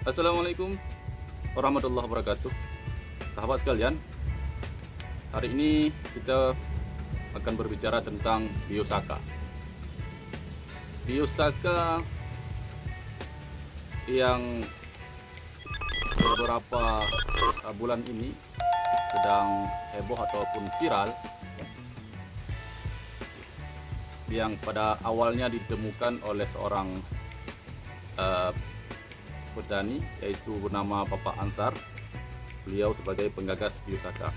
Assalamualaikum warahmatullahi wabarakatuh. Sahabat sekalian, hari ini kita akan berbicara tentang biosaka. Biosaka yang beberapa bulan ini sedang heboh ataupun viral, yang pada awalnya ditemukan oleh seorang petani, yaitu bernama Bapak Ansar. Beliau sebagai penggagas biosaka.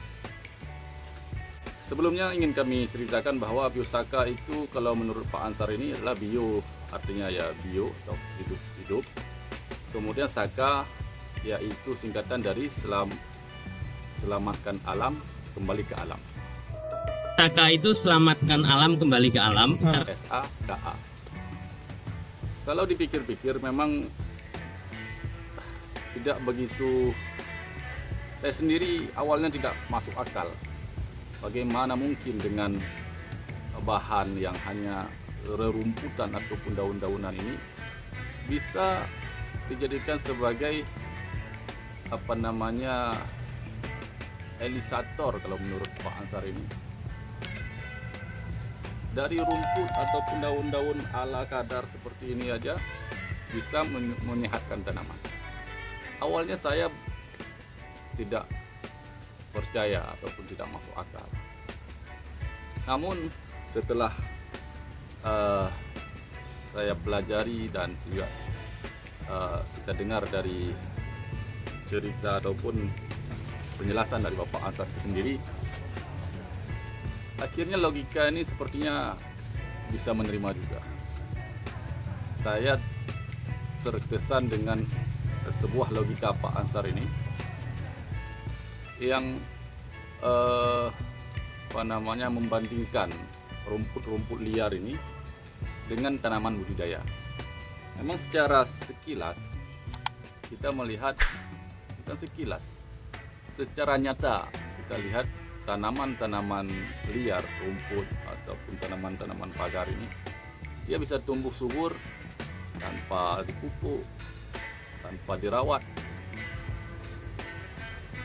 Sebelumnya ingin kami ceritakan bahwa biosaka itu, kalau menurut Pak Ansar ini adalah bio, artinya ya bio atau hidup. Kemudian saka yaitu singkatan dari selamatkan alam kembali ke alam. Saka itu selamatkan alam kembali ke alam. SAKA. Kalau dipikir-pikir memang tidak begitu, saya sendiri awalnya tidak masuk akal. Bagaimana mungkin dengan bahan yang hanya rerumputan ataupun daun-daunan ini bisa dijadikan sebagai elisator kalau menurut Pak Ansar ini. Dari rumput ataupun daun-daun ala kadar seperti ini aja bisa menyehatkan tanaman. Awalnya saya tidak percaya ataupun tidak masuk akal. Namun setelah saya pelajari dan juga kita dengar dari cerita ataupun penjelasan dari Bapak Ansar itu sendiri, akhirnya logika ini sepertinya bisa menerima juga. Saya terkesan dengan sebuah logika Pak Ansar ini yang membandingkan rumput-rumput liar ini dengan tanaman budidaya. Memang secara sekilas kita melihat, bukan sekilas, secara nyata kita lihat tanaman-tanaman liar, rumput ataupun tanaman-tanaman pagar ini, dia bisa tumbuh subur tanpa dipupuk, tanpa dirawat.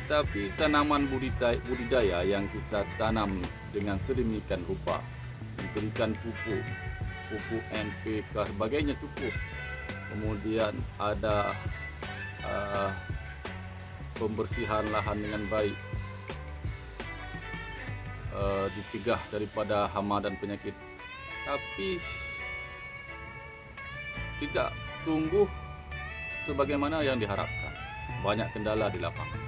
Tapi tanaman budidaya yang kita tanam dengan sedemikian rupa, diberikan pupuk NPK sebagainya cukup, kemudian ada pembersihan lahan dengan baik, dicegah daripada hama dan penyakit, tapi tidak tumbuh sebagaimana yang diharapkan. Banyak kendala di lapangan.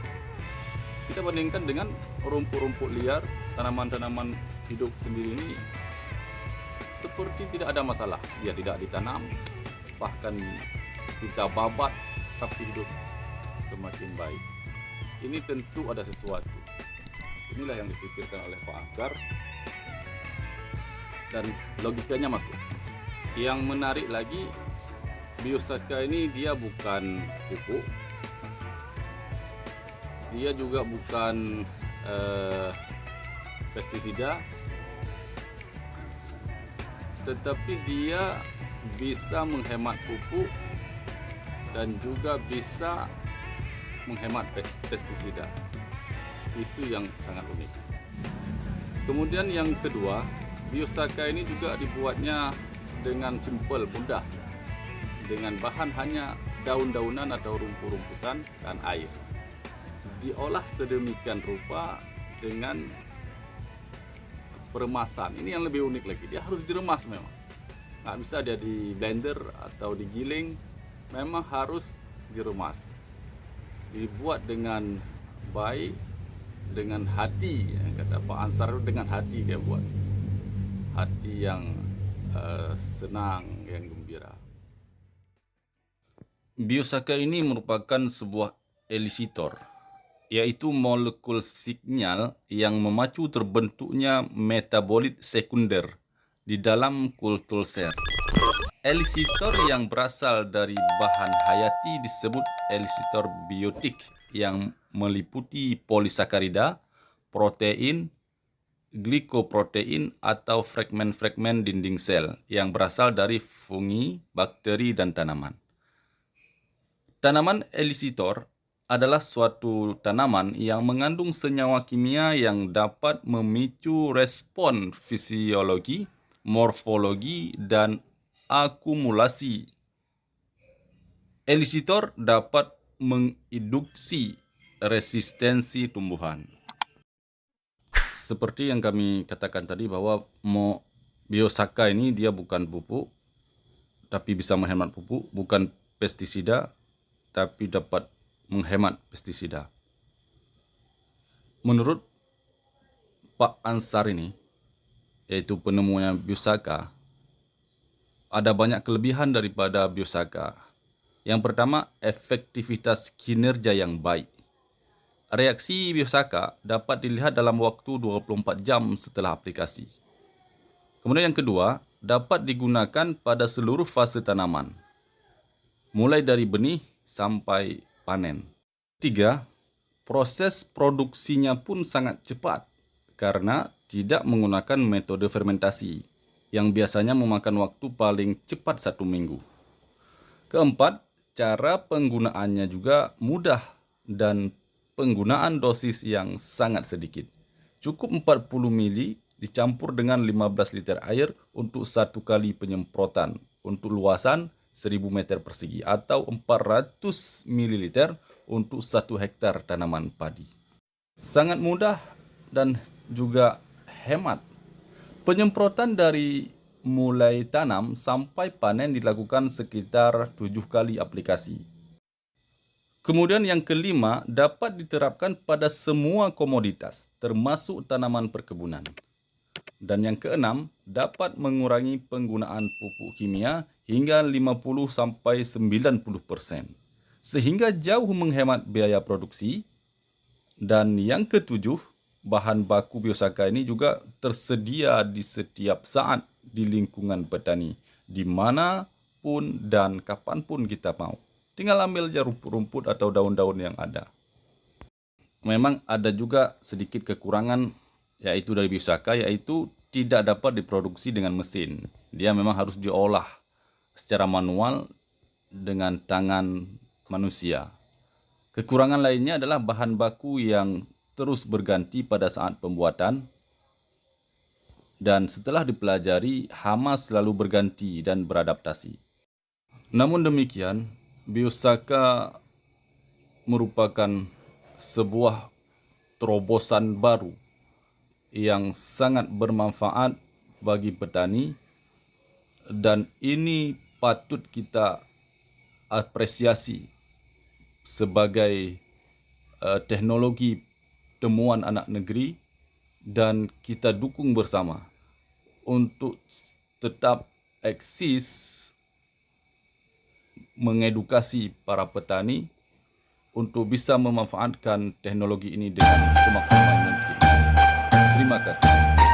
Kita bandingkan dengan rumput-rumput liar, tanaman-tanaman hidup sendiri ini seperti tidak ada masalah. Dia tidak ditanam, bahkan kita babat, tapi hidup semakin baik. Ini tentu ada sesuatu. Inilah yang dipikirkan oleh Pak Ansar dan logikanya masuk. Yang menarik lagi, biosaka ini dia bukan pupuk, dia juga bukan pestisida, tetapi dia bisa menghemat pupuk dan juga bisa menghemat pestisida. Itu yang sangat unik. Kemudian yang kedua, biosaka ini juga dibuatnya dengan simple, mudah, dengan bahan hanya daun-daunan atau rumput-rumputan dan air. Diolah sedemikian rupa dengan peremasan. Ini yang lebih unik lagi, dia harus diremas memang. Nggak bisa dia di blender atau digiling, memang harus diremas. Dibuat dengan baik, dengan hati, yang kata Pak Ansar, dengan hati dia buat. Hati yang senang, yang gembira. Biosaka ini merupakan sebuah elisitor, yaitu molekul sinyal yang memacu terbentuknya metabolit sekunder di dalam kultur sel. Elisitor yang berasal dari bahan hayati disebut elisitor biotik, yang meliputi polisakarida, protein, glikoprotein atau fragmen-fragmen dinding sel yang berasal dari fungi, bakteri, dan tanaman. Tanaman elisitor adalah suatu tanaman yang mengandung senyawa kimia yang dapat memicu respon fisiologi, morfologi, dan akumulasi. Elisitor dapat menginduksi resistensi tumbuhan. Seperti yang kami katakan tadi bahwa biosaka ini dia bukan pupuk, tapi bisa menghemat pupuk, bukan pestisida, tapi dapat menghemat pestisida. Menurut Pak Ansar ini, yaitu penemunya biosaka, ada banyak kelebihan daripada biosaka. Yang pertama, efektivitas kinerja yang baik. Reaksi biosaka dapat dilihat dalam waktu 24 jam setelah aplikasi. Kemudian yang kedua, dapat digunakan pada seluruh fase tanaman, mulai dari benih sampai panen. Tiga, proses produksinya pun sangat cepat karena tidak menggunakan metode fermentasi yang biasanya memakan waktu paling cepat 1 minggu. Keempat, cara penggunaannya juga mudah dan penggunaan dosis yang sangat sedikit. Cukup 40 ml dicampur dengan 15 liter air untuk 1 kali penyemprotan untuk luasan 1000 meter persegi atau 400 ml untuk 1 hektar tanaman padi. Sangat mudah dan juga hemat. Penyemprotan dari mulai tanam sampai panen dilakukan sekitar 7 kali aplikasi. Kemudian yang kelima, dapat diterapkan pada semua komoditas, termasuk tanaman perkebunan. Dan yang keenam, dapat mengurangi penggunaan pupuk kimia hingga 50-90%, sehingga jauh menghemat biaya produksi. Dan yang ketujuh, bahan baku biosaka ini juga tersedia di setiap saat di lingkungan petani, dimanapun dan kapanpun kita mau. Tinggal ambil aja rumput-rumput atau daun-daun yang ada. Memang ada juga sedikit kekurangan yaitu dari biosaka, yaitu tidak dapat diproduksi dengan mesin. Dia memang harus diolah secara manual dengan tangan manusia. Kekurangan lainnya adalah bahan baku yang terus berganti pada saat pembuatan. Dan setelah dipelajari, hama selalu berganti dan beradaptasi. Namun demikian, biosaka merupakan sebuah terobosan baru yang sangat bermanfaat bagi petani, dan ini patut kita apresiasi sebagai teknologi temuan anak negeri, dan kita dukung bersama untuk tetap eksis mengedukasi para petani untuk bisa memanfaatkan teknologi ini dengan semaksimal mungkin. Terima kasih.